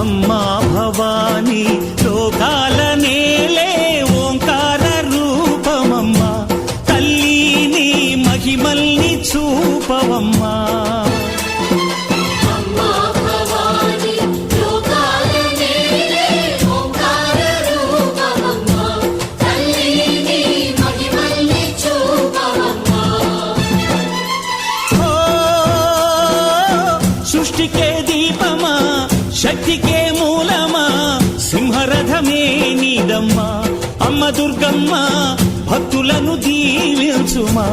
అమ్మా భవానీ లోకాల నేలే ఓంకార రూపమమ్మా, తల్లి నీ మహిమల్ని చూపవమ్మా. సృష్టికే దీపమా, శక్తికే మూలమా, సింహరథమే నీదమ్మా. అమ్మ దుర్గమ్మ భక్తులను దీవించుమా.